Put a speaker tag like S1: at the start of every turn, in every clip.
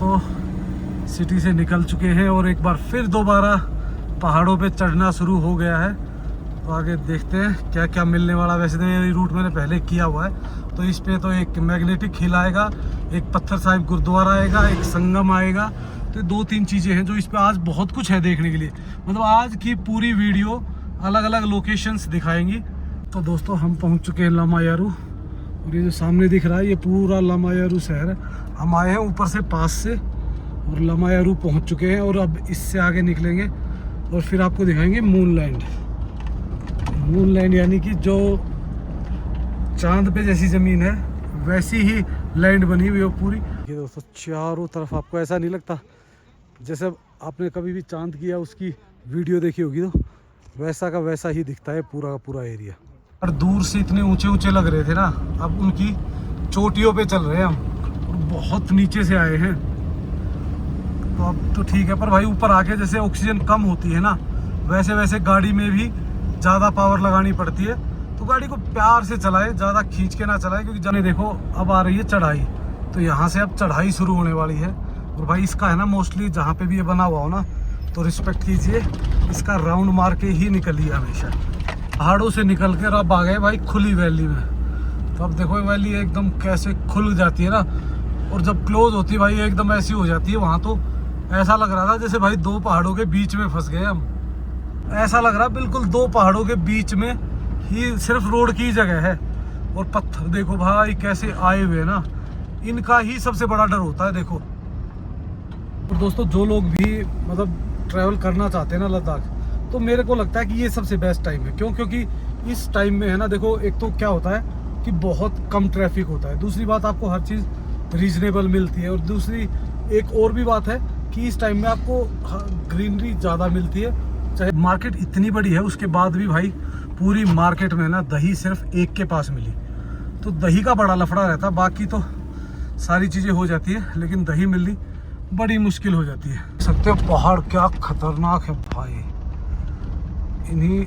S1: दोस्तों सिटी से निकल चुके हैं और एक बार फिर दोबारा पहाड़ों पे चढ़ना शुरू हो गया है। तो आगे देखते हैं क्या क्या मिलने वाला। वैसे तो ये रूट मैंने पहले किया हुआ है। तो इस पे तो एक मैग्नेटिक हिल आएगा, एक पत्थर साहिब गुरुद्वारा आएगा, एक संगम आएगा। तो 2-3 चीज़ें हैं जो इस पे आज बहुत कुछ है देखने के लिए। मतलब आज की पूरी वीडियो अलग अलग लोकेशंस दिखाएंगी। तो दोस्तों हम पहुंच चुके हैं लामायारू और ये जो सामने दिख रहा है ये पूरा लामायारू शहर है। हम आए हैं ऊपर से पास से और लामायारू पहुंच चुके हैं और अब इससे आगे निकलेंगे और फिर आपको दिखाएंगे मूनलैंड। मूनलैंड यानी कि जो चांद पे जैसी ज़मीन है वैसी ही लैंड बनी हुई है पूरी। ये दोस्तों चारों तरफ आपको ऐसा नहीं लगता जैसे आपने कभी भी चांद की या उसकी वीडियो देखी होगी तो वैसा का वैसा ही दिखता है पूरा का पूरा एरिया। और दूर से इतने ऊंचे ऊंचे लग रहे थे ना, अब उनकी चोटियों पे चल रहे हैं हम और बहुत नीचे से आए हैं। तो अब तो ठीक है, पर भाई ऊपर आके जैसे ऑक्सीजन कम होती है ना वैसे वैसे गाड़ी में भी ज़्यादा पावर लगानी पड़ती है। तो गाड़ी को प्यार से चलाए, ज़्यादा खींच के ना चलाए, क्योंकि जाने देखो अब आ रही है चढ़ाई। तो यहाँ से अब चढ़ाई शुरू होने वाली है। और भाई इसका है ना मोस्टली जहाँ पे भी ये बना हुआ हो ना तो रिस्पेक्ट कीजिए, इसका राउंड मार के ही निकलिए हमेशा। पहाड़ों से निकल कर अब आ गए भाई खुली वैली में। तो अब देखो वैली एकदम कैसे खुल जाती है ना, और जब क्लोज होती है भाई एकदम ऐसी हो जाती है। वहाँ तो ऐसा लग रहा था जैसे भाई 2 पहाड़ों के बीच में फंस गए हम। ऐसा लग रहा बिल्कुल 2 पहाड़ों के बीच में ही सिर्फ रोड की जगह है। और पत्थर देखो भाई कैसे आए हुए ना, इनका ही सबसे बड़ा डर होता है देखो। और दोस्तों जो लोग भी मतलब ट्रैवल करना चाहते हैं ना लद्दाख, तो मेरे को लगता है कि ये सबसे बेस्ट टाइम है। क्यों? क्योंकि इस टाइम में है ना देखो, एक तो क्या होता है कि बहुत कम ट्रैफिक होता है, दूसरी बात आपको हर चीज़ रीजनेबल मिलती है, और दूसरी एक और भी बात है कि इस टाइम में आपको ग्रीनरी ज़्यादा मिलती है। चाहे मार्केट इतनी बड़ी है उसके बाद भी भाई पूरी मार्केट में ना दही सिर्फ एक के पास मिली। तो दही का बड़ा लफड़ा रहता है, बाकी तो सारी चीज़ें हो जाती है, लेकिन दही मिलनी बड़ी मुश्किल हो जाती है। सकते हो पहाड़ क्या खतरनाक है भाई, इन्हीं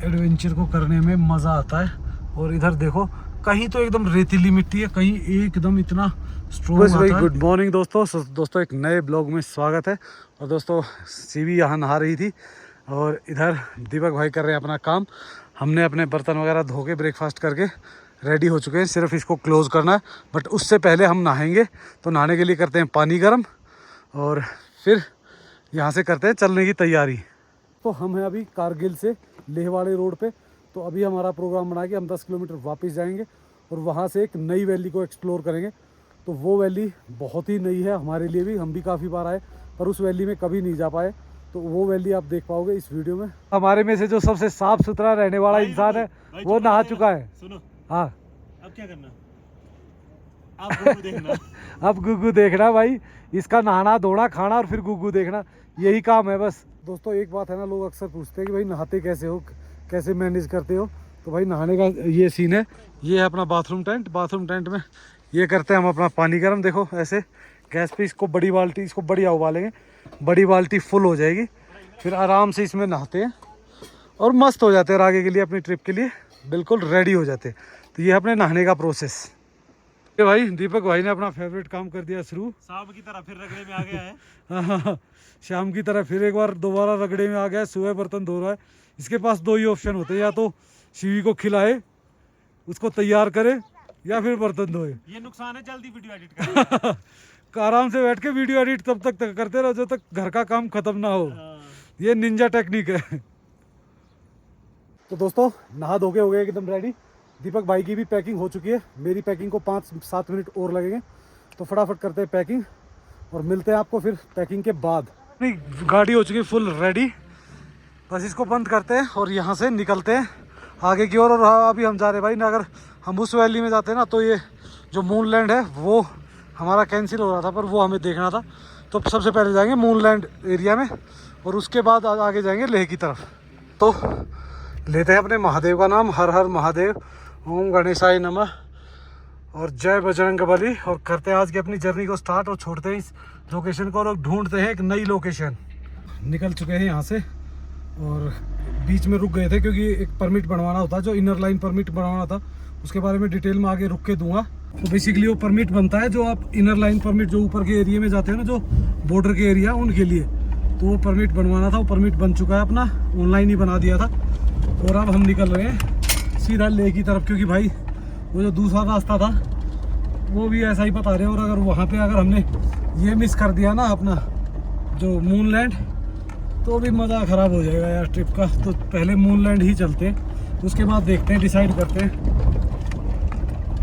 S1: एडवेंचर को करने में मज़ा आता है। और इधर देखो कहीं तो एकदम रेतीली मिट्टी है, कहीं एकदम इतना स्ट्रॉन्ग आता है। गुड मॉर्निंग दोस्तों एक नए ब्लॉग में स्वागत है। और दोस्तों सीवी यहाँ नहा रही थी और इधर दीपक भाई कर रहे हैं अपना काम। हमने अपने बर्तन वगैरह धो के ब्रेकफास्ट करके रेडी हो चुके हैं, सिर्फ इसको क्लोज़ करना है। बट उससे पहले हम नहाएंगे, तो नहाने के लिए करते हैं पानी गर्म और फिर यहाँ से करते हैं चलने की तैयारी। तो हम हैं अभी कारगिल से लेह वाले रोड पे। तो अभी हमारा प्रोग्राम बना कि हम 10 किलोमीटर वापस जाएंगे और वहाँ से एक नई वैली को एक्सप्लोर करेंगे। तो वो वैली बहुत ही नई है हमारे लिए भी, हम भी काफ़ी बार आए पर उस वैली में कभी नहीं जा पाए। तो वो वैली आप देख पाओगे इस वीडियो में। हमारे में से जो सबसे साफ सुथरा रहने वाला इंसान है वो नहा चुका है।
S2: सुनो,
S1: हाँ
S2: अब क्या करना, आप गुगु देखना।
S1: अब गुगु देखना भाई, इसका नहाना धोना खाना और फिर गुगु देखना, यही काम है बस। दोस्तों एक बात है ना, लोग अक्सर पूछते हैं कि भाई नहाते कैसे हो, कैसे मैनेज करते हो। तो भाई नहाने का ये सीन है, ये है अपना बाथरूम टेंट। बाथरूम टेंट में ये करते हैं हम अपना पानी गर्म। देखो ऐसे गैस पे इसको बड़ी बाल्टी, इसको बढ़िया उबालेंगे, बड़ी बाल्टी फुल हो जाएगी, फिर आराम से इसमें नहाते हैं और मस्त हो जाते हैं। और आगे के लिए अपनी ट्रिप के लिए बिल्कुल रेडी हो जाते हैं। तो ये है अपने नहाने का प्रोसेस। ये भाई दीपक भाई ने अपना फेवरेट काम कर दिया शुरू,
S2: सांप की तरह फिर रगड़े में आ गया है।
S1: शाम की तरह फिर एक बार दोबारा रगड़े में आ गया। सुबह बर्तन धो रहा है। इसके पास 2 ही ऑप्शन होते हैं, या तो शिवी को खिलाए, उसको तैयार करे, या फिर बर्तन धोए।
S2: ये नुकसान है जल्दी वीडियो एडिट करना।
S1: आराम से बैठ के वीडियो एडिट तब तक करते रहो जब तक घर का काम खत्म ना हो। ये निंजा टेक्निक है। तो दोस्तों नहा धो के हो गए एकदम रेडी। दीपक भाई की भी पैकिंग हो चुकी है, मेरी पैकिंग को 5-7 मिनट और लगेंगे। तो फटाफट करते हैं पैकिंग और मिलते हैं आपको फिर पैकिंग के बाद। गाड़ी हो चुकी है फुल रेडी, बस इसको बंद करते हैं और यहाँ से निकलते हैं आगे की ओर। और अभी हम जा रहे हैं भाई ना, अगर हम उस वैली में जाते हैं ना तो ये जो मूनलैंड है वो हमारा कैंसिल हो रहा था, पर वो हमें देखना था। तो सबसे पहले जाएंगे मूनलैंड एरिया में और उसके बाद आगे जाएंगे लेह की तरफ। तो लेते हैं अपने महादेव का नाम, हर हर महादेव, ओम गणेशाय नमः और जय बजरंगबली। और करते हैं आज की अपनी जर्नी को स्टार्ट और छोड़ते हैं इस लोकेशन को और ढूंढते हैं एक नई लोकेशन। निकल चुके हैं यहाँ से और बीच में रुक गए थे क्योंकि एक परमिट बनवाना होता है, जो इनर लाइन परमिट बनवाना था, उसके बारे में डिटेल में आगे रुक के दूंगा। तो बेसिकली वो परमिट बनता है जो आप इनर लाइन परमिट जो ऊपर के एरिया में जाते हैं ना, जो बॉर्डर के एरिया उनके लिए, तो वो परमिट बनवाना था। वो परमिट बन चुका है अपना, ऑनलाइन ही बना दिया था। और अब हम निकल रहे हैं सीधा लेह की तरफ, क्योंकि भाई वो जो दूसरा रास्ता था वो भी ऐसा ही बता रहे हैं। और अगर वहाँ पे अगर हमने ये मिस कर दिया ना अपना जो मूनलैंड, तो भी मज़ा ख़राब हो जाएगा यार ट्रिप का। तो पहले मूनलैंड ही चलते हैं, उसके बाद देखते हैं, डिसाइड करते हैं।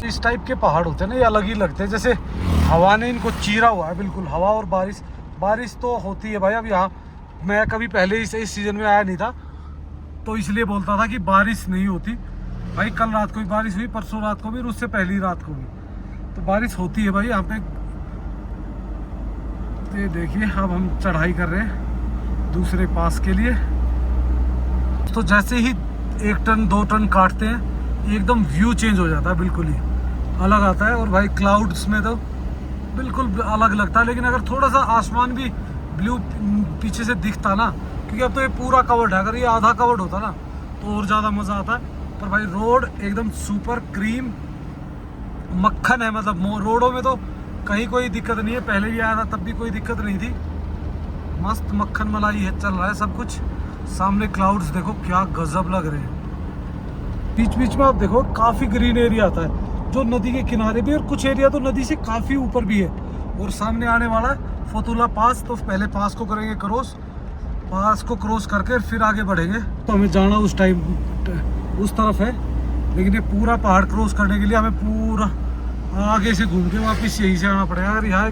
S1: इस टाइप के पहाड़ होते हैं ना, ये अलग ही लगते हैं, जैसे हवा ने इनको चीरा हुआ है बिल्कुल। हवा और बारिश तो होती है भाई। अब यहाँ मैं कभी पहले इस सीज़न में आया नहीं था, तो इसलिए बोलता था कि बारिश नहीं होती। भाई कल रात को भी बारिश हुई, परसों रात को भी, और उससे पहली रात को भी तो बारिश होती है भाई यहाँ पे। ये देखिए अब हम चढ़ाई कर रहे हैं दूसरे पास के लिए। तो जैसे ही 1 टन 2 टन काटते हैं एकदम व्यू चेंज हो जाता है, बिल्कुल ही अलग आता है। और भाई क्लाउड्स में तो बिल्कुल अलग लगता है। लेकिन अगर थोड़ा सा आसमान भी ब्लू पीछे से दिखता ना, क्योंकि अब तो ये पूरा कवर्ड है, अगर ये आधा कवर्ड होता ना तो और ज़्यादा मज़ा आता है। पर भाई रोड एकदम सुपर क्रीम मक्खन है, मतलब रोडों में तो कहीं कोई दिक्कत नहीं है। पहले भी आया था तब भी कोई दिक्कत नहीं थी, मस्त मक्खन मलाई है, चल रहा है सब कुछ। सामने क्लाउड्स देखो क्या गजब लग रहे हैं। बीच बीच में आप देखो काफ़ी ग्रीन एरिया आता है, जो नदी के किनारे भी, और कुछ एरिया तो नदी से काफ़ी ऊपर भी है। और सामने आने वाला है फतुल्ला पास, तो पहले पास को करेंगे क्रॉस, पास को क्रॉस करके फिर आगे बढ़ेंगे। तो हमें जाना उस टाइम उस तरफ है, लेकिन ये पूरा पहाड़ क्रॉस करने के लिए हमें पूरा आगे से घूम के वापस यहीं से आना पड़ेगा। अगर यहाँ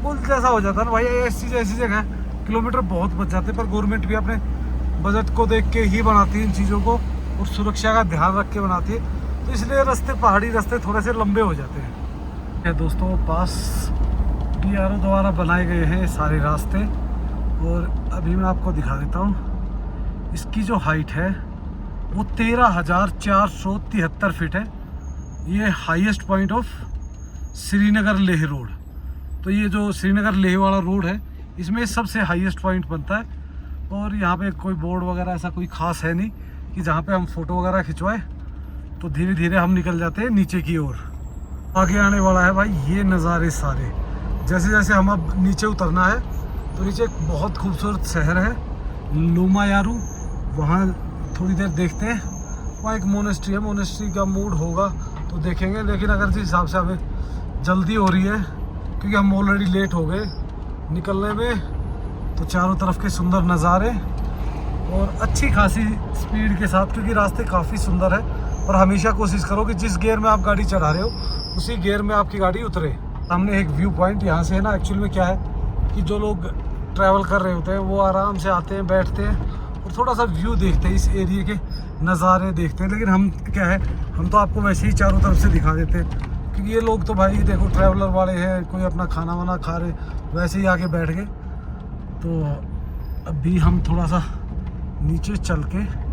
S1: पुल जैसा हो जाता है ना भाई, ऐसी जगह किलोमीटर बहुत बच जाते हैं। पर गवर्नमेंट भी अपने बजट को देख के ही बनाती है इन चीज़ों को, और सुरक्षा का ध्यान रख के बनाती है, तो इसलिए रास्ते, पहाड़ी रास्ते थोड़े से लंबे हो जाते हैं। दोस्तों पास PRO द्वारा बनाए गए हैं सारे रास्ते, और अभी मैं आपको दिखा देता हूँ। इसकी जो हाइट है वो 13,473 फीट है। ये highest point of Srinagar Leh road. तो ये जो श्रीनगर लेह वाला रोड है, इसमें सबसे हाईएस्ट पॉइंट बनता है। और यहाँ पे कोई बोर्ड वगैरह ऐसा कोई खास है नहीं कि जहाँ पे हम फ़ोटो वगैरह खिंचवाएं। तो धीरे धीरे हम निकल जाते हैं नीचे की ओर। आगे आने वाला है भाई ये नज़ारे सारे। जैसे जैसे हम अब नीचे उतरना है, तो नीचे एक बहुत खूबसूरत शहर है लोमायारू, वहाँ थोड़ी देर देखते हैं। वहाँ एक मोनेस्ट्री है, मोनेस्ट्री का मूड होगा तो देखेंगे। लेकिन अगर जिस हिसाब से हमें जल्दी हो रही है, क्योंकि हम ऑलरेडी लेट हो गए निकलने में, तो चारों तरफ के सुंदर नज़ारे और अच्छी खासी स्पीड के साथ, क्योंकि रास्ते काफ़ी सुंदर है। और हमेशा कोशिश करो कि जिस गियर में आप गाड़ी चढ़ा रहे हो उसी गियर में आपकी गाड़ी उतरे। सामने एक व्यू पॉइंट यहाँ से है ना, एक्चुअल में क्या है कि जो लोग ट्रैवल कर रहे होते हैं वो आराम से आते हैं, बैठते हैं और थोड़ा सा व्यू देखते हैं, इस एरिया के नज़ारे देखते हैं। लेकिन हम क्या है, हम तो आपको वैसे ही चारों तरफ से दिखा देते हैं, क्योंकि ये लोग तो भाई देखो ट्रैवलर वाले हैं, कोई अपना खाना वाना खा रहे, वैसे ही आके बैठ गए। तो अभी हम थोड़ा सा नीचे चल के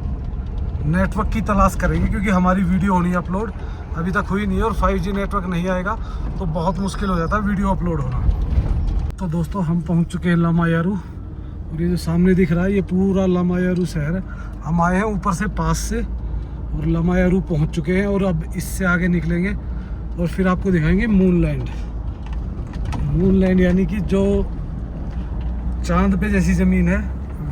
S1: नेटवर्क की तलाश करेंगे, क्योंकि हमारी वीडियो होनी है अपलोड, अभी तक हुई नहीं है। और 5G नेटवर्क नहीं आएगा तो बहुत मुश्किल हो जाता है वीडियो अपलोड होना। तो दोस्तों हम पहुंच चुके हैं लामायारू, और ये जो सामने दिख रहा है ये पूरा लामायारू शहर है। हम आए हैं ऊपर से पास से, और लामायारू पहुंच चुके हैं। और अब इससे आगे निकलेंगे और फिर आपको दिखाएंगे मूनलैंड। मूनलैंड यानी कि जो चांद पे जैसी ज़मीन है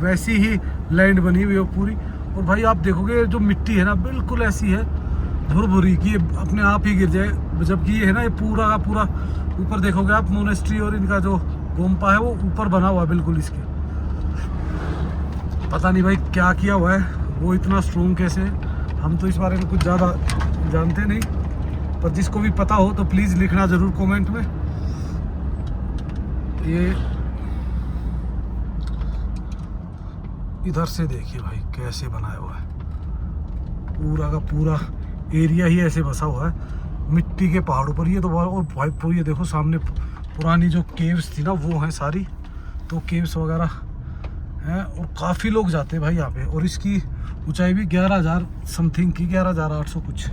S1: वैसी ही लैंड बनी हुई है पूरी। और भाई आप देखोगे जो मिट्टी है ना बिल्कुल ऐसी है भुरभुरी कि ये अपने आप ही गिर जाए, जबकि ये है ना ये पूरा का पूरा ऊपर देखोगे आप मोनेस्ट्री और इनका जो गोम्पा है वो ऊपर बना हुआ है बिल्कुल इसके। पता नहीं भाई क्या किया हुआ है, वो इतना स्ट्रॉन्ग कैसे है, हम तो इस बारे में कुछ ज़्यादा जानते नहीं। पर जिसको भी पता हो तो प्लीज़ लिखना ज़रूर कमेंट में। ये इधर से देखिए भाई कैसे बनाया हुआ है, पूरा का पूरा एरिया ही ऐसे बसा हुआ है मिट्टी के पहाड़ों पर। ये तो और भाई पूरी ये देखो सामने पुरानी जो केव्स थी ना वो हैं सारी, तो केव्स वगैरह हैं और काफ़ी लोग जाते हैं भाई यहाँ पे। और इसकी ऊंचाई भी 11,000 समथिंग की, 11,800 कुछ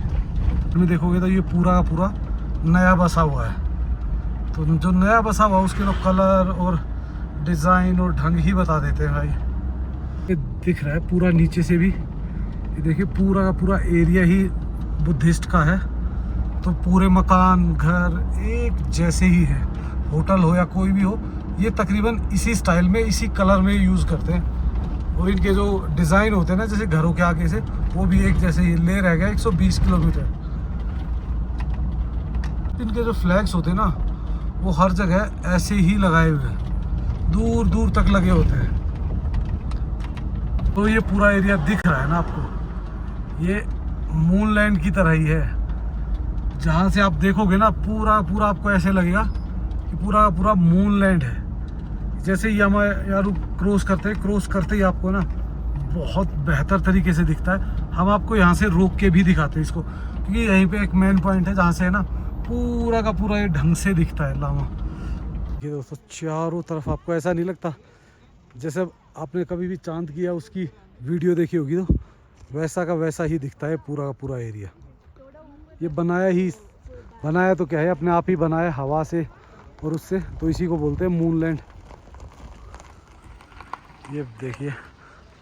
S1: में देखोगे तो ये पूरा का पूरा नया बसा हुआ है। तो जो नया बसा हुआ उसके लोग कलर और डिज़ाइन और ढंग ही बता देते हैं भाई। ये दिख रहा है पूरा नीचे से भी, ये देखिए पूरा का पूरा एरिया ही बुद्धिस्ट का है। तो पूरे मकान घर एक जैसे ही है, होटल हो या कोई भी हो, ये तकरीबन इसी स्टाइल में इसी कलर में यूज़ करते हैं। और इनके जो डिज़ाइन होते हैं ना जैसे घरों के आगे से, वो भी एक जैसे ही। ले रह गया 120 किलोमीटर। इनके जो फ्लैग्स होते हैं ना वो हर जगह ऐसे ही लगाए हुए हैं, दूर दूर तक लगे होते हैं। तो ये पूरा एरिया दिख रहा है ना आपको, ये मूनलैंड की तरह ही है। जहाँ से आप देखोगे ना पूरा पूरा आपको ऐसे लगेगा कि पूरा पूरा मूनलैंड है। जैसे ही हम यार क्रॉस करते ही आपको ना बहुत बेहतर तरीके से दिखता है। हम आपको यहाँ से रोक के भी दिखाते हैं इसको, क्योंकि यहीं पे एक मेन पॉइंट है जहाँ से है ना पूरा का पूरा ये ढंग से दिखता है लामा। ये दोस्तों चारों तरफ आपको ऐसा नहीं लगता जैसे आपने कभी भी चांद किया उसकी वीडियो देखी होगी, तो वैसा का वैसा ही दिखता है पूरा का पूरा एरिया। ये बनाया तो क्या है, अपने आप ही बनाया हवा से और उससे, तो इसी को बोलते हैं मूनलैंड। ये देखिए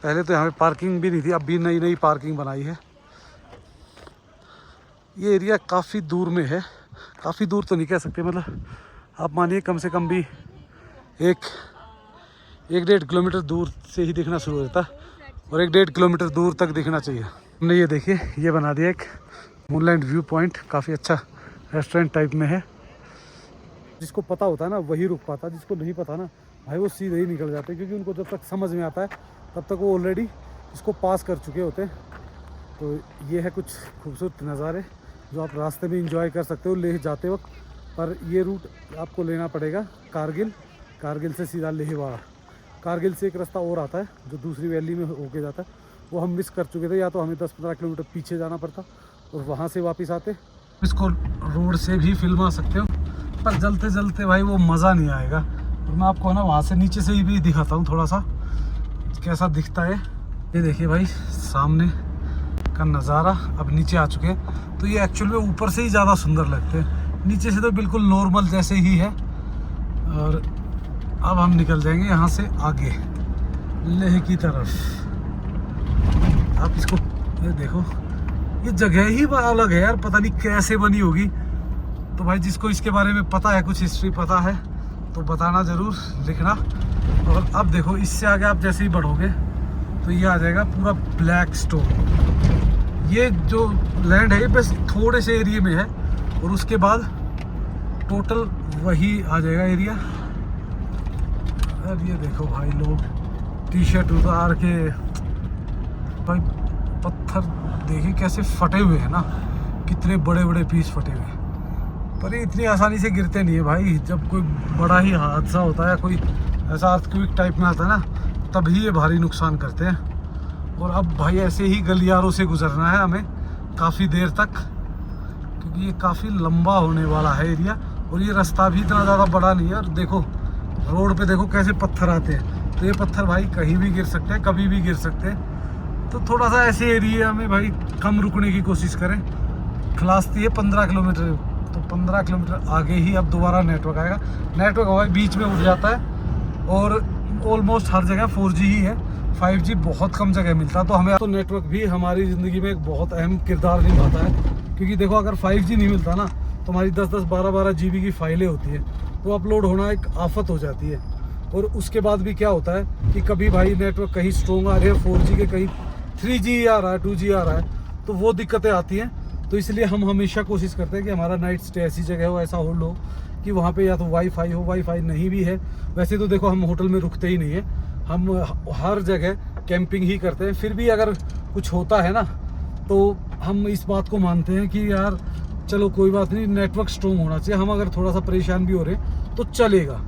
S1: पहले तो यहाँ पे पार्किंग भी नहीं थी, अब भी नई नई पार्किंग बनाई है। ये एरिया काफ़ी दूर में है, काफ़ी दूर तो नहीं कह सकते, मतलब आप मानिए कम से कम भी एक 1-1.5 किलोमीटर दूर से ही दिखना शुरू हो जाता है, और 1-1.5 किलोमीटर दूर तक दिखना चाहिए। हमने ये देखिए ये बना दिया एक मूनलैंड व्यू पॉइंट, काफ़ी अच्छा रेस्टोरेंट टाइप में है। जिसको पता होता है ना वही रुक पाता, जिसको नहीं पता ना भाई वो सीधे ही निकल जाते, क्योंकि उनको जब तक समझ में आता है तब तक वो ऑलरेडी इसको पास कर चुके होते हैं। तो ये है कुछ खूबसूरत नज़ारे जो आप रास्ते में एंजॉय कर सकते हो लेह जाते वक्त। पर ये रूट आपको लेना पड़ेगा कारगिल से सीधा लेहवाड़ा। कारगिल से एक रास्ता और आता है जो दूसरी वैली में होके जाता है, वो हम मिस कर चुके थे। या तो हमें 10-15 किलोमीटर पीछे जाना पड़ता और वहाँ से वापस आते। इसको रोड से भी फिल्मा सकते हो, पर जलते जलते भाई वो मज़ा नहीं आएगा। और मैं आपको ना वहाँ से नीचे से ही भी दिखाता हूँ थोड़ा सा कैसा दिखता है। ये देखिए भाई सामने का नज़ारा। अब नीचे आ चुके हैं तो ये एक्चुअल में ऊपर से ही ज़्यादा सुंदर लगते हैं, नीचे से तो बिल्कुल नॉर्मल जैसे ही है। और अब हम निकल जाएंगे यहाँ से आगे लेह की तरफ। आप इसको ये देखो, ये जगह ही अलग है यार, पता नहीं कैसे बनी होगी। तो भाई जिसको इसके बारे में पता है, कुछ हिस्ट्री पता है तो बताना ज़रूर, लिखना। और अब देखो इससे आगे आप जैसे ही बढ़ोगे तो ये आ जाएगा पूरा ब्लैक स्टोन। ये जो लैंड है बस थोड़े से एरिया में है, और उसके बाद टोटल वही आ जाएगा एरिया। अब ये देखो भाई लोग टी शर्ट उतार के, भाई पत्थर देखिए कैसे फटे हुए हैं ना, कितने बड़े बड़े पीस फटे हुए हैं। पर ये इतनी आसानी से गिरते नहीं है भाई। जब कोई बड़ा ही हादसा होता है, कोई ऐसा अर्थक्वेक टाइप में आता है ना, तभी ये भारी नुकसान करते हैं। और अब भाई ऐसे ही गलियारों से गुजरना है हमें काफ़ी देर तक, क्योंकि ये काफ़ी लंबा होने वाला है एरिया। और ये रास्ता भी इतना ज़्यादा बड़ा नहीं है। और देखो रोड पे देखो कैसे पत्थर आते हैं, तो ये पत्थर भाई कहीं भी गिर सकते हैं, कभी भी गिर सकते हैं। तो थोड़ा सा ऐसे एरिया में भाई कम रुकने की कोशिश करें। खलास्ती है 15 किलोमीटर, तो 15 किलोमीटर आगे ही अब दोबारा नेटवर्क आएगा। नेटवर्क हमारे बीच में उठ जाता है, और ऑलमोस्ट हर जगह 4G ही है, 5G बहुत कम जगह मिलता है। तो हमें तो नेटवर्क भी हमारी ज़िंदगी में एक बहुत अहम किरदार निभाता है, क्योंकि देखो अगर 5G नहीं मिलता ना तो हमारी 10-10, 12-12 GB की फाइलें होती हैं, तो अपलोड होना एक आफत हो जाती है। और उसके बाद भी क्या होता है कि कभी भाई नेटवर्क कहीं स्ट्रॉन्ग आ रहे हैं 4G के, कहीं 3G आ रहा है, 2G आ रहा है, तो वो दिक्कतें आती हैं। तो इसलिए हम हमेशा कोशिश करते हैं कि हमारा नाइट स्टे ऐसी जगह हो, ऐसा होल्ड हो कि वहाँ पे या तो वाईफाई हो, वाईफाई नहीं भी है। वैसे तो देखो हम होटल में रुकते ही नहीं है, हम हर जगह कैंपिंग ही करते हैं। फिर भी अगर कुछ होता है ना तो हम इस बात को मानते हैं कि यार चलो कोई बात नहीं, नेटवर्क स्ट्रॉन्ग होना चाहिए। हम अगर थोड़ा सा परेशान भी हो रहे हैं तो चलेगा।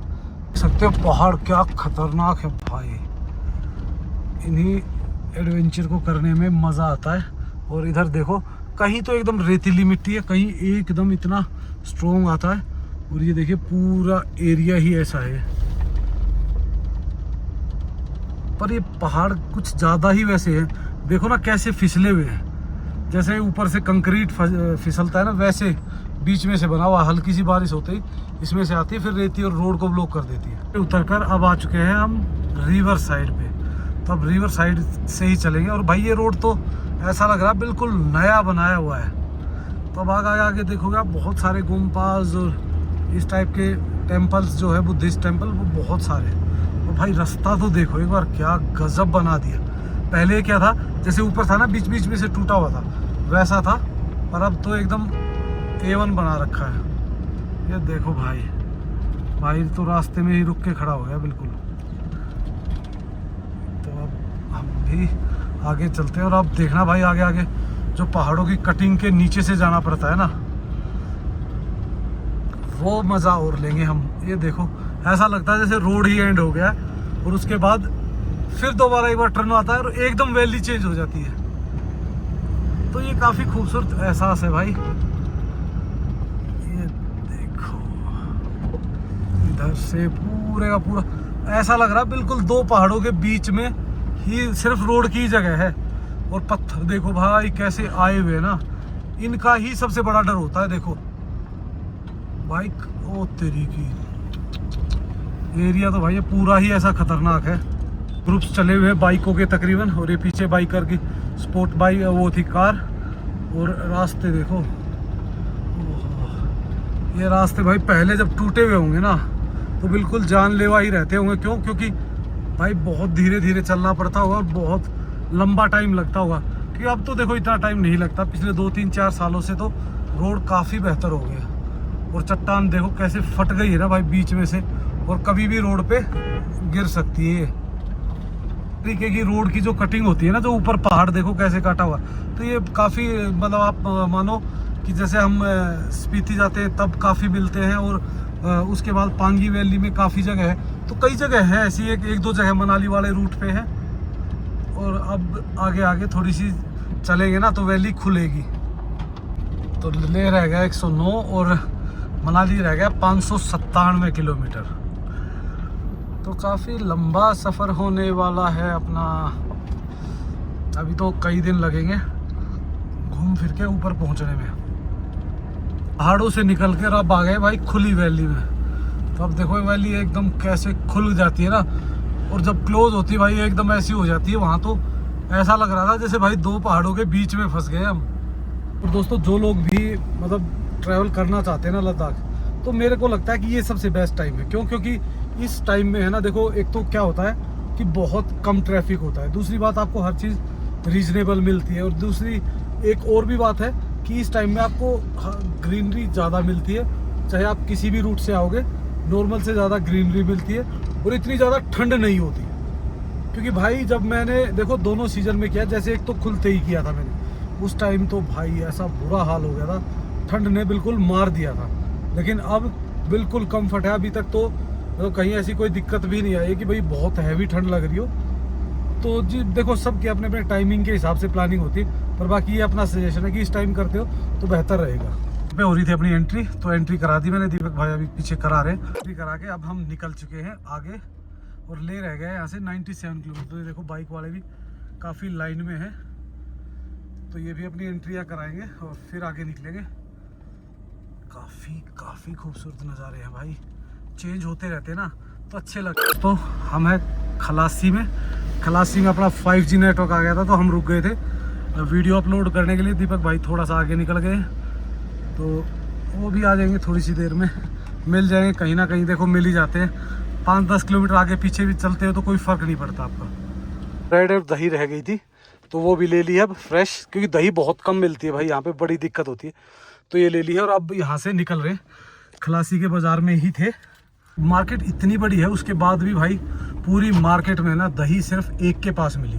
S1: सकते हो पहाड़ क्या खतरनाक है भाई, इन्हीं एडवेंचर को करने में मज़ा आता है। और इधर देखो कहीं तो एकदम रेतीली मिट्टी है, कहीं एकदम इतना स्ट्रॉन्ग आता है। और ये देखिए पूरा एरिया ही ऐसा है। पर ये पहाड़ कुछ ज़्यादा ही वैसे है, देखो ना कैसे फिसले हुए हैं, जैसे ऊपर से कंक्रीट फिसलता है ना, वैसे बीच में से बना हुआ। हल्की सी बारिश होते ही इसमें से आती है, फिर रेती और रोड को ब्लॉक कर देती है। उतरकर अब आ चुके हैं हम रिवर साइड पे, तो अब रिवर साइड से ही चलेंगे। और भाई ये रोड तो ऐसा लग रहा है बिल्कुल नया बनाया हुआ है, तो अब आगे आगे देखोगे आप बहुत सारे गुम्पाज और इस टाइप के टेम्पल्स जो है बुद्धिस्ट टेम्पल वो बहुत सारे। और भाई रास्ता तो देखो एक बार, क्या गजब बना दिया। पहले क्या था, जैसे ऊपर था ना बीच बीच में से टूटा हुआ था वैसा था, पर अब तो एकदम A1 बना रखा है। ये देखो भाई तो रास्ते में ही रुक के खड़ा हो गया बिल्कुल। तो अब हम भी आगे चलते हैं और अब देखना भाई आगे आगे जो पहाड़ों की कटिंग के नीचे से जाना पड़ता है ना, वो मज़ा और लेंगे हम। ये देखो ऐसा लगता है जैसे रोड ही एंड हो गया है और उसके बाद फिर दोबारा एक बार टर्न आता है और एकदम वैली चेंज हो जाती है। तो ये काफ़ी खूबसूरत एहसास है भाई। ये देखो इधर से पूरे का पूरा ऐसा लग रहा है बिल्कुल दो पहाड़ों के बीच में ही सिर्फ रोड की जगह है। और पत्थर देखो भाई कैसे आए हुए ना, इनका ही सबसे बड़ा डर होता है। देखो बाइक, ओ तेरी की एरिया तो भाई ये पूरा ही ऐसा खतरनाक है। ग्रुप्स चले हुए हैं बाइकों के तकरीबन, और ये पीछे बाइकर की स्पोर्ट बाइक वो थी कार। और रास्ते देखो, ये रास्ते भाई पहले जब टूटे हुए होंगे ना तो बिल्कुल जानलेवा ही रहते होंगे। क्यों? क्योंकि भाई बहुत धीरे धीरे चलना पड़ता होगा और बहुत लंबा टाइम लगता होगा। क्योंकि अब तो देखो इतना टाइम नहीं लगता, पिछले 2-3-4 सालों से तो रोड काफ़ी बेहतर हो गया। और चट्टान देखो कैसे फट गई है ना भाई बीच में से, और कभी भी रोड पे गिर सकती है। तरीके की रोड की जो कटिंग होती है ना, जो ऊपर पहाड़ देखो कैसे काटा हुआ, तो ये काफ़ी मतलब आप मानो कि जैसे हम स्पीति जाते हैं तब काफ़ी मिलते हैं, और उसके बाद पांगी वैली में काफ़ी जगह है। तो कई जगह है ऐसी, एक दो जगह मनाली वाले रूट पे है। और अब आगे आगे थोड़ी सी चलेंगे ना तो वैली खुलेगी। तो ले रह गया 109 और मनाली रह गया 597 किलोमीटर। तो काफ़ी लंबा सफ़र होने वाला है अपना। अभी तो कई दिन लगेंगे घूम फिर के ऊपर पहुंचने में। पहाड़ों से निकल कर अब आ गए भाई खुली वैली में। तो अब देखो वैली एकदम कैसे खुल जाती है ना, और जब क्लोज होती है भाई एकदम ऐसी हो जाती है। वहाँ तो ऐसा लग रहा था जैसे भाई दो पहाड़ों के बीच में फंस गए हम। और दोस्तों जो लोग भी मतलब ट्रैवल करना चाहते हैं ना लद्दाख, तो मेरे को लगता है कि ये सबसे बेस्ट टाइम है। क्यों? क्योंकि इस टाइम में है ना, देखो एक तो क्या होता है कि बहुत कम ट्रैफिक होता है, दूसरी बात आपको हर चीज़ रीजनेबल मिलती है, और दूसरी एक और भी बात है कि इस टाइम में आपको ग्रीनरी ज़्यादा मिलती है। चाहे आप किसी भी रूट से आओगे, नॉर्मल से ज़्यादा ग्रीनरी मिलती है, और इतनी ज़्यादा ठंड नहीं होती। क्योंकि भाई जब मैंने देखो दोनों सीज़न में किया, जैसे एक तो खुलते ही किया था मैंने, उस टाइम तो भाई ऐसा बुरा हाल हो गया था, ठंड ने बिल्कुल मार दिया था। लेकिन अब बिल्कुल कम्फर्ट है। अभी तक तो मतलब कहीं ऐसी कोई दिक्कत भी नहीं आई कि भाई बहुत हैवी ठंड लग रही हो। तो जी देखो सबके अपने अपने टाइमिंग के हिसाब से प्लानिंग होती है, पर बाकी ये अपना सजेशन है कि इस टाइम करते हो तो बेहतर रहेगा। पे हो रही थी अपनी एंट्री, तो एंट्री करा दी मैंने, दीपक भाई अभी पीछे करा रहे हैं। एंट्री करा के अब हम निकल चुके हैं आगे, और ले रह गए यहाँ से 97 किलोमीटर। तो ये देखो बाइक वाले भी काफ़ी लाइन में है, तो ये भी अपनी एंट्रियाँ कराएंगे और फिर आगे निकलेंगे। काफ़ी खूबसूरत नज़ारे हैं भाई, चेंज होते रहते हैं ना तो अच्छे लगते। तो हम है खलासी में अपना 5G नेटवर्क आ गया था, तो हम रुक गए थे वीडियो अपलोड करने के लिए। दीपक भाई थोड़ा सा आगे निकल गए, तो वो भी आ जाएंगे थोड़ी सी देर में, मिल जाएंगे कहीं ना कहीं। देखो मिल ही जाते हैं, 5-10 किलोमीटर आगे पीछे भी चलते हो तो कोई फ़र्क नहीं पड़ता आपका। ब्रेड और दही रह गई थी तो वो भी ले ली अब फ्रेश, क्योंकि दही बहुत कम मिलती है भाई यहाँ पे, बड़ी दिक्कत होती है। तो ये ले ली है और अब यहाँ से निकल रहे। खलासी के बाज़ार में ही थे। मार्केट इतनी बड़ी है, उसके बाद भी भाई पूरी मार्केट में ना दही सिर्फ एक के पास मिली।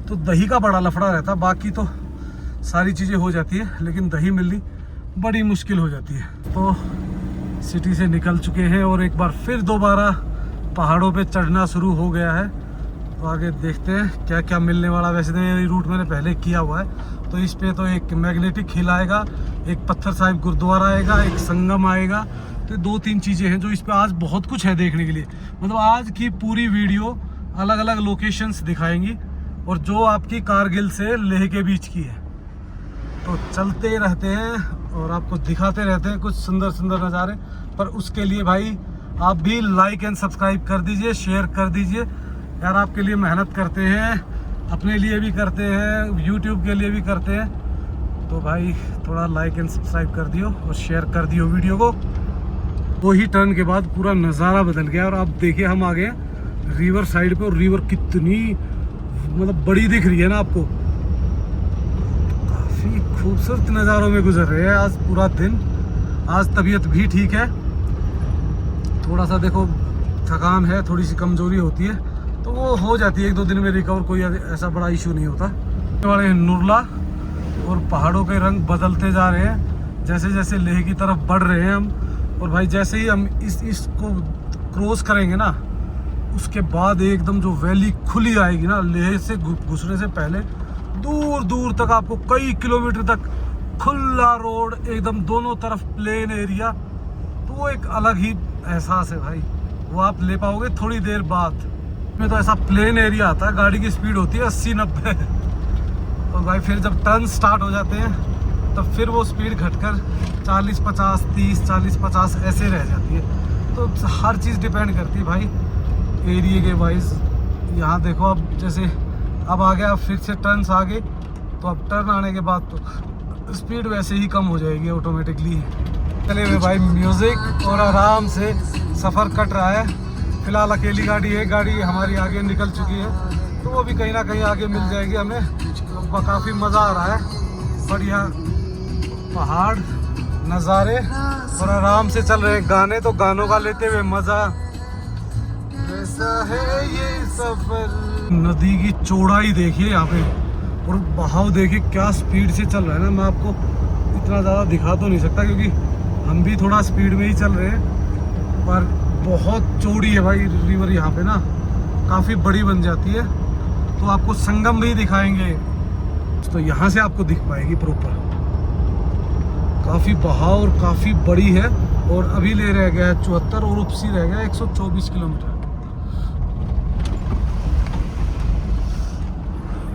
S1: तो दही का बड़ा लफड़ा रहता, बाकी तो सारी चीज़ें हो जाती है, लेकिन दही मिलनी बड़ी मुश्किल हो जाती है। तो सिटी से निकल चुके हैं और एक बार फिर दोबारा पहाड़ों पे चढ़ना शुरू हो गया है। तो आगे देखते हैं क्या क्या मिलने वाला। वैसे तो ये रूट मैंने पहले किया हुआ है। तो इस पे तो एक मैग्नेटिक हिल आएगा, एक पत्थर साहिब गुरुद्वारा आएगा, एक संगम आएगा। तो 2-3 चीज़ें हैं जो इस पे आज बहुत कुछ है देखने के लिए। मतलब आज की पूरी वीडियो अलग अलग लोकेशंस दिखाएंगी, और जो आपकी कारगिल से लेह के बीच की है। तो चलते रहते हैं और आपको दिखाते रहते हैं कुछ सुंदर सुंदर नज़ारे। पर उसके लिए भाई आप भी लाइक एंड सब्सक्राइब कर दीजिए, शेयर कर दीजिए यार। आपके लिए मेहनत करते हैं, अपने लिए भी करते हैं, YouTube के लिए भी करते हैं। तो भाई थोड़ा लाइक एंड सब्सक्राइब कर दियो और शेयर कर दियो वीडियो को। वो ही टर्न के बाद पूरा नज़ारा बदल गया और अब देखिए हम आ गए रिवर साइड पे, और रिवर कितनी मतलब बड़ी दिख रही है ना आपको। काफ़ी खूबसूरत नज़ारों में गुजर रहे हैं आज पूरा दिन। आज तबीयत भी ठीक है, थोड़ा सा देखो थकान है, थोड़ी सी कमजोरी होती है, तो वो हो जाती है 1-2 दिन में रिकवर, कोई ऐसा बड़ा इशू नहीं होता। वाले नुरला और पहाड़ों के रंग बदलते जा रहे हैं जैसे जैसे लेह की तरफ बढ़ रहे हैं हम। और भाई जैसे ही हम इसको क्रॉस करेंगे ना, उसके बाद एकदम जो वैली खुली आएगी ना, लेह से घुसने से पहले दूर दूर तक आपको कई किलोमीटर तक खुला रोड, एकदम दोनों तरफ प्लेन एरिया, तो वो एक अलग ही एहसास है भाई, वो आप ले पाओगे थोड़ी देर बाद में। तो ऐसा प्लेन एरिया आता है, गाड़ी की स्पीड होती है 80-90, और भाई फिर जब टर्न स्टार्ट हो जाते हैं तब फिर वो स्पीड घटकर 40-50, 30-40-50 ऐसे रह जाती है। तो हर चीज़ डिपेंड करती है भाई एरिया के वाइज। यहाँ देखो अब जैसे अब आ गया, फिर से टर्न्स आ गए, तो अब टर्न आने के बाद तो स्पीड वैसे ही कम हो जाएगी ऑटोमेटिकली। चले हुए भाई म्यूज़िक और आराम से सफ़र कट रहा है। फिलहाल अकेली गाड़ी है, गाड़ी हमारी आगे निकल चुकी है, तो वो भी कहीं ना कहीं आगे मिल जाएगी हमें। तो काफ़ी मज़ा आ रहा है, बढ़िया पहाड़ नज़ारे और आराम से चल रहे गाने, तो गानों का लेते हुए मज़ा। कैसा है ये सफ़र। नदी की चौड़ाई देखिए यहाँ पे, और बहाव देखिए क्या स्पीड से चल रहा है ना। मैं आपको इतना ज़्यादा दिखा तो नहीं सकता क्योंकि हम भी थोड़ा स्पीड में ही चल रहे हैं, पर बहुत चौड़ी है भाई रिवर यहाँ पे ना, काफ़ी बड़ी बन जाती है। तो आपको संगम भी दिखाएंगे, तो यहाँ से आपको दिख पाएगी प्रॉपर। काफ़ी बहाव और काफ़ी बड़ी है, और अभी ले रह गया है 74 और उपसी रह गया 124 किलोमीटर।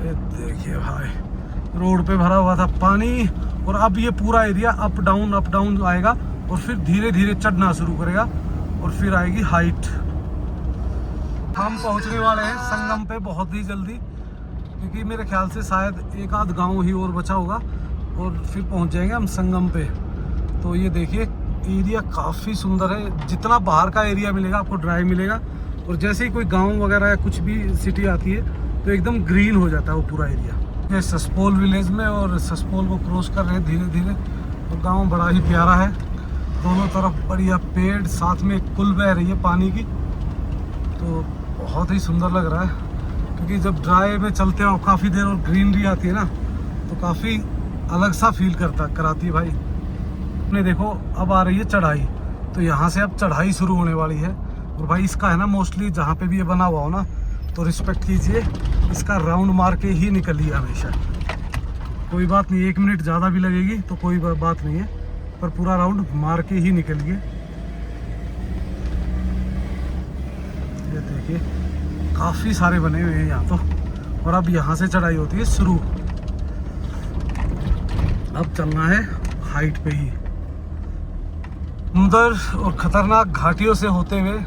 S1: ये देखिए भाई रोड पे भरा हुआ था पानी, और अब ये पूरा एरिया अप डाउन आएगा, और फिर धीरे धीरे चढ़ना शुरू करेगा, और फिर आएगी हाइट। हम पहुंचने वाले हैं संगम पे बहुत ही जल्दी, क्योंकि मेरे ख्याल से शायद एक आध गांव ही और बचा होगा, और फिर पहुंच जाएंगे हम संगम पे। तो ये देखिए एरिया काफ़ी सुंदर है, जितना बाहर का एरिया मिलेगा आपको ड्राई मिलेगा, और जैसे ही कोई गांव वगैरह या कुछ भी सिटी आती है तो एकदम ग्रीन हो जाता है वो पूरा एरिया। ये ससपोल विलेज में, और ससपोल को क्रॉस कर रहे हैं धीरे धीरे, और गाँव बड़ा ही प्यारा है, दोनों तरफ बढ़िया पेड़, साथ में एक पुल बह रही है पानी की, तो बहुत ही सुंदर लग रहा है। क्योंकि जब ड्राई में चलते हो काफ़ी देर और ग्रीनरी आती है ना, तो काफ़ी अलग सा फील कराती है भाई। आपने देखो अब आ रही है चढ़ाई, तो यहाँ से अब चढ़ाई शुरू होने वाली है। और भाई इसका है ना मोस्टली जहाँ पे भी ये बना हुआ हो ना, तो रिस्पेक्ट कीजिए, इसका राउंड मार के ही निकलिए हमेशा। कोई बात नहीं, 1 मिनट ज़्यादा भी लगेगी तो कोई बात नहीं है, पर पूरा राउंड मार के ही निकलिए। ये देखिए काफ़ी सारे बने हुए हैं यहाँ तो, और अब यहाँ से चढ़ाई होती है शुरू। अब चलना है हाइट पे ही। सुंदर और ख़तरनाक घाटियों से होते हुए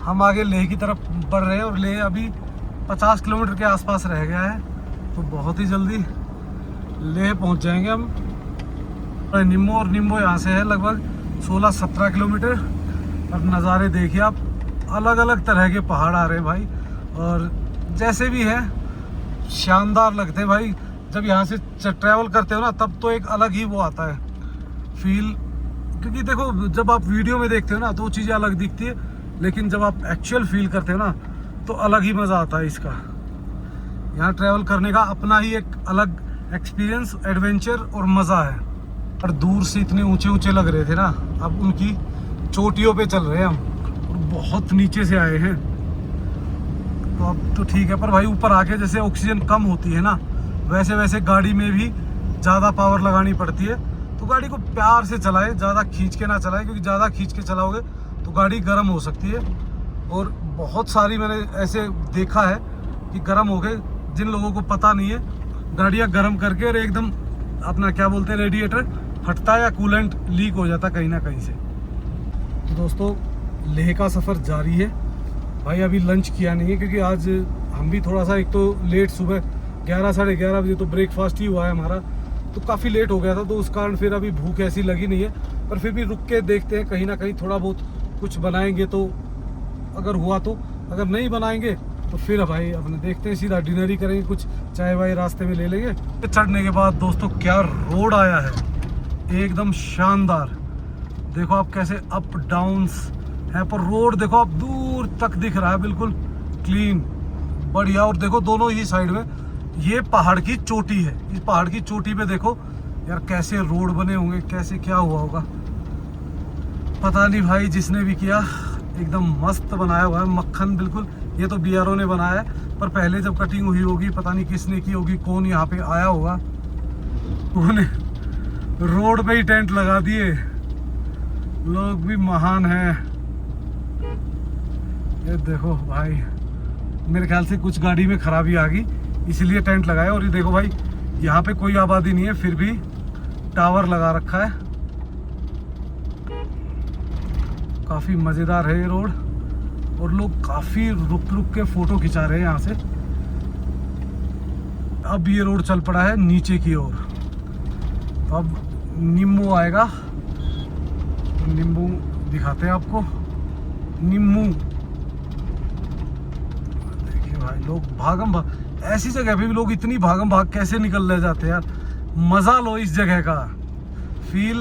S1: हम आगे लेह की तरफ बढ़ रहे हैं, और लेह अभी 50 किलोमीटर के आसपास रह गया है, तो बहुत ही जल्दी लेह पहुँच जाएंगे हम। निम्बो, और निम्बो यहाँ से है लगभग 16-17 किलोमीटर। अब नज़ारे देखिए आप, अलग अलग तरह के पहाड़ आ रहे हैं भाई, और जैसे भी है शानदार लगते हैं भाई। जब यहाँ से ट्रैवल करते हो ना, तब तो एक अलग ही वो आता है फील, क्योंकि देखो जब आप वीडियो में देखते हो ना तो वो चीज़ें अलग दिखती है, लेकिन जब आप एक्चुअल फील करते हो ना तो अलग ही मज़ा आता है इसका। यहाँ ट्रैवल करने का अपना ही एक अलग एक्सपीरियंस, एडवेंचर और मज़ा है। और दूर से इतने ऊंचे ऊंचे लग रहे थे ना, अब उनकी चोटियों पे चल रहे हैं हम, और बहुत नीचे से आए हैं, तो अब तो ठीक है। पर भाई ऊपर आके जैसे ऑक्सीजन कम होती है ना, वैसे वैसे गाड़ी में भी ज़्यादा पावर लगानी पड़ती है। तो गाड़ी को प्यार से चलाए, ज़्यादा खींच के ना चलाए, क्योंकि ज़्यादा खींच के चलाओगे तो गाड़ी गर्म हो सकती है। और बहुत सारी मैंने ऐसे देखा है कि गर्म हो गए, जिन लोगों को पता नहीं है, गाड़ियाँ गर्म करके और एकदम अपना क्या बोलते हैं रेडिएटर फटता है या कूलेंट लीक हो जाता कहीं ना कहीं से। तो दोस्तों लेह का सफ़र जारी है भाई। अभी लंच किया नहीं है क्योंकि आज हम भी थोड़ा सा, एक तो लेट, सुबह 11 साढ़े 11 बजे तो ब्रेकफास्ट ही हुआ है हमारा, तो काफ़ी लेट हो गया था, तो उस कारण फिर अभी भूख ऐसी लगी नहीं है। पर फिर भी रुक के देखते हैं, कहीं ना कहीं थोड़ा बहुत कुछ बनाएंगे तो अगर हुआ तो, अगर नहीं बनाएंगे तो फिर भाई अपने देखते हैं, सीधा डिनर ही करेंगे, कुछ चाय वाय रास्ते में ले लेंगे। चढ़ने के बाद दोस्तों क्या रोड आया है, एकदम शानदार। देखो आप कैसे अप डाउन्स है, पर रोड देखो आप दूर तक दिख रहा है, बिल्कुल क्लीन बढ़िया। और देखो दोनों ही साइड में ये पहाड़ की चोटी है, इस पहाड़ की चोटी पे देखो यार कैसे रोड बने होंगे, कैसे क्या हुआ होगा पता नहीं भाई। जिसने भी किया एकदम मस्त बनाया हुआ है, मक्खन बिल्कुल। ये तो BRO ने बनाया है, पर पहले जब कटिंग हुई होगी पता नहीं किसने की होगी, कौन यहाँ पे आया होगा, उन्होंने रोड पे ही टेंट लगा दिए। लोग भी महान हैं। ये देखो भाई, मेरे ख्याल से कुछ गाड़ी में खराबी आ गई इसलिए टेंट लगाया। और ये देखो भाई, यहाँ पे कोई आबादी नहीं है, फिर भी टावर लगा रखा है। काफ़ी मज़ेदार है ये रोड, और लोग काफ़ी रुक रुक के फ़ोटो खिंचा रहे हैं यहाँ से। अब ये रोड चल पड़ा है नीचे की ओर, तो अब निम्मू आएगा, निम्बू दिखाते हैं आपको। निम्मू देखिए भाई, लोग भागम भाग, ऐसी जगह पे भी लोग इतनी भागम भाग कैसे निकल ले जाते हैं यार। मज़ा लो इस जगह का, फील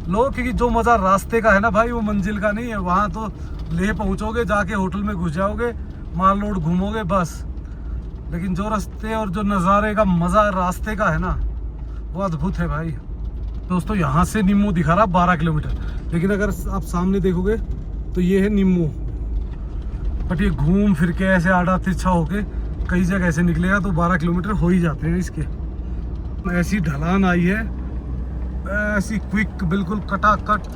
S1: लो, क्योंकि जो मज़ा रास्ते का है ना भाई, वो मंजिल का नहीं है। वहाँ तो लेह पहुँचोगे, जाके होटल में घुस जाओगे, माल रोड घूमोगे बस। लेकिन जो रास्ते और जो नज़ारे का मज़ा रास्ते का है ना, वो अद्भुत है भाई। दोस्तों यहाँ से निम्मू दिखा रहा 12 किलोमीटर, लेकिन अगर आप सामने देखोगे तो ये है निम्मू। बट ये घूम फिर के ऐसे आड़ा तिरछा होके कई जगह से निकलेगा, तो 12 किलोमीटर हो ही जाते हैं इसके। ऐसी ढलान आई है, ऐसी क्विक, बिल्कुल कटाकट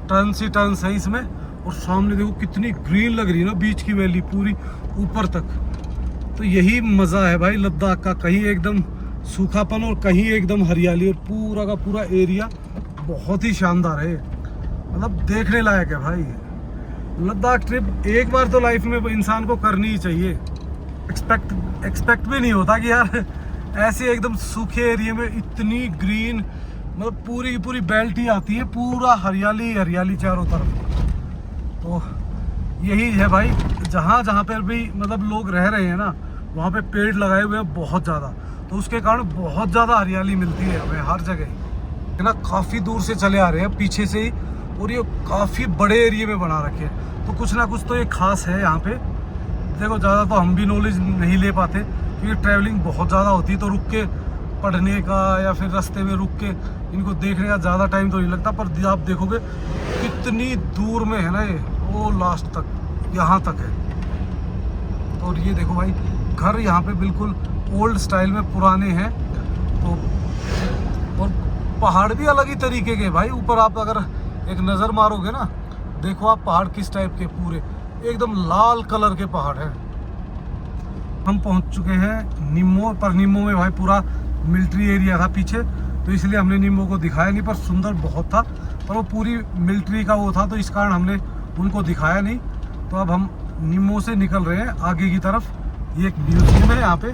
S1: टर्न सी टर्न है इसमें। और सामने देखो कितनी ग्रीन लग रही है ना, बीच की वैली पूरी ऊपर तक। तो यही मज़ा है भाई लद्दाख का, कहीं एकदम सूखापन और कहीं एकदम हरियाली, और पूरा का पूरा एरिया बहुत ही शानदार है, मतलब देखने लायक है भाई। लद्दाख ट्रिप एक बार तो लाइफ में इंसान को करनी ही चाहिए। एक्सपेक्ट भी नहीं होता कि यार ऐसे एकदम सूखे एरिया में इतनी ग्रीन, मतलब पूरी की पूरी बेल्ट ही आती है, पूरा हरियाली हरियाली चारों तरफ। तो यही है भाई, जहाँ जहाँ पर भी मतलब लोग रह रहे हैं ना, वहाँ पे पेड़ लगाए हुए हैं बहुत ज़्यादा, तो उसके कारण बहुत ज़्यादा हरियाली मिलती है हमें हर जगह है ना। काफ़ी दूर से चले आ रहे हैं पीछे से ही, और ये काफ़ी बड़े एरिया में बना रखे हैं, तो कुछ ना कुछ तो ये खास है यहाँ पे। देखो ज़्यादा तो हम भी नॉलेज नहीं ले पाते, क्योंकि ट्रैवलिंग बहुत ज़्यादा होती है, तो रुक के पढ़ने का या फिर रास्ते में रुक के इनको देखने का ज़्यादा टाइम तो नहीं लगता। पर आप देखोगे कितनी दूर में है ना ये, वो लास्ट तक यहाँ तक है। और ये देखो भाई, घर यहाँ पे बिल्कुल ओल्ड स्टाइल में पुराने हैं, तो और पहाड़ भी अलग ही तरीके के भाई। ऊपर आप अगर एक नज़र मारोगे ना, देखो आप पहाड़ किस टाइप के, पूरे एकदम लाल कलर के पहाड़ हैं। हम पहुंच चुके हैं निम्मू, पर निम्मू में भाई पूरा मिलिट्री एरिया था पीछे, तो इसलिए हमने निम्मू को दिखाया नहीं। पर सुंदर बहुत था, पर वो पूरी मिलिट्री का वो था, तो इस कारण हमने उनको दिखाया नहीं। तो अब हम निम्मू से निकल रहे हैं आगे की तरफ। ये एक म्यूजियम है यहाँ पे।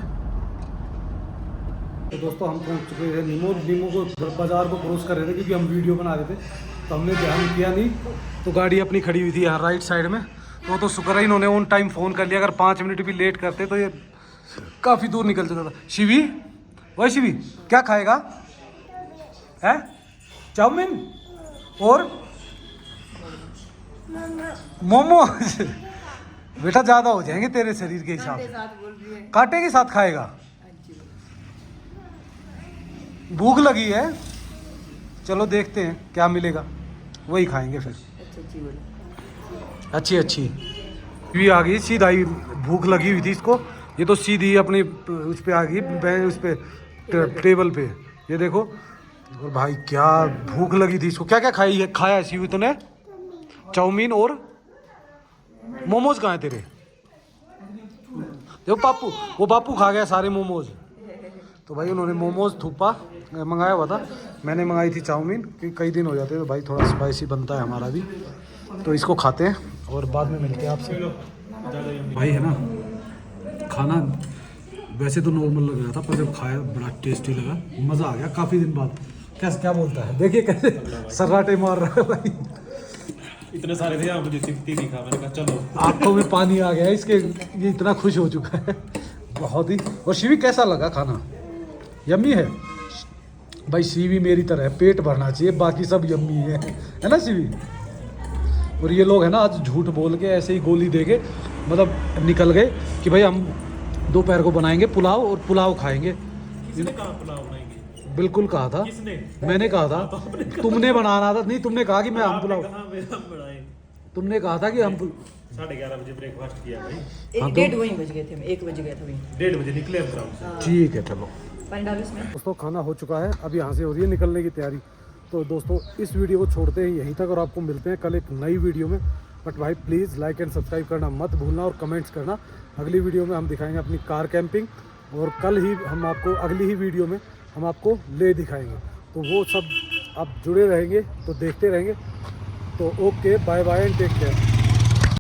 S1: तो दोस्तों हम पहुँच चुके हैं निम्मू को बाज़ार को क्रॉस कर रहे थे, क्योंकि हम वीडियो बना रहे थे, तो हमने ध्यान किया नहीं। तो गाड़ी अपनी खड़ी हुई थी यहाँ राइट साइड में, तो शुक्र है इन्होंने ऑन टाइम फ़ोन कर लिया। अगर 5 मिनट भी लेट करते तो ये काफ़ी दूर निकल चुका था। शिवी, वही शिवी क्या खाएगा है? चाउमीन और मोमो। बेटा ज़्यादा हो जाएंगे तेरे शरीर के हिसाब से। कांटे के साथ खाएगा? भूख लगी है, चलो देखते हैं क्या मिलेगा, वही खाएंगे फिर। अच्छी भी आ गई, सीधा ही भूख लगी हुई थी इसको। ये तो सीधी अपनी उस पे आ गई, उस पे टेबल पे। ये देखो, और भाई क्या भूख लगी थी इसको। क्या क्या खाया शिवी तूने? चाउमीन और मोमोज कहाँ है तेरे? देखो पापू, वो बापू खा गया सारे मोमोज। तो भाई उन्होंने मोमोज थूपा मंगाया हुआ था, मैंने मंगाई थी चाउमीन, क्योंकि कई दिन हो जाते हैं तो भाई थोड़ा स्पाइसी बनता है हमारा भी। तो इसको खाते हैं और बाद में मिलते हैं आपसे। भाई है ना, खाना वैसे तो नॉर्मल लग रहा था, पर जब खाया बड़ा टेस्टी लगा, मज़ा आ गया काफ़ी दिन बाद। कैसे क्या बोलता है, देखिए कैसे सर्राटे मार रहा है भाई।
S2: इतने सारे थे यहाँ, मुझे सिफ्टी दिखा, मैंने कहा चलो।
S1: आंखों में पानी आ गया इसके, ये इतना खुश हो चुका है बहुत ही। और शिवी कैसा लगा खाना? यम्मी है भाई। शिवी मेरी तरह है, पेट भरना चाहिए, बाकी सब यम्मी है ना शिवी? और ये लोग है ना आज झूठ बोल के ऐसे ही गोली दे के मतलब निकल गए कि भाई हम दोपहर को बनाएंगे पुलाव और पुलाव खाएंगे।
S2: किसने कहा पुलाव बनाएंगे?
S1: बिल्कुल कहा था।
S2: किसने?
S1: मैंने कहा था। तुमने बनाना था, नहीं तुमने कहा कि मैं हम
S2: आपने
S1: पुलाव,
S2: कहा मेरा हम बनाए।
S1: तुमने कहा था कि हम
S2: 11:30 बजे ब्रेकफास्ट किया भाई।
S1: हाँ, तो-
S3: 1:30 वहीं बज गए थे, हम 1 बज गए थे वहीं।
S2: 1:30 बजे निकले हम ग्राउंड से।
S1: ठीक है चलो।
S3: पानी डालो इसमें।
S1: दोस्तों खाना हो चुका है, अब यहाँ से हो रही है निकलने की तैयारी। तो दोस्तों इस वीडियो को छोड़ते हैं यहीं तक और आपको मिलते हैं कल एक नई वीडियो में। बट भाई प्लीज़ लाइक एंड सब्सक्राइब करना मत भूलना और कमेंट्स करना। अगली वीडियो में हम दिखाएंगे अपनी कार कैंपिंग, और कल ही हम आपको अगली ही वीडियो में हम आपको ले दिखाएंगे। तो वो सब आप जुड़े रहेंगे तो देखते रहेंगे। तो okay, bye bye and take care.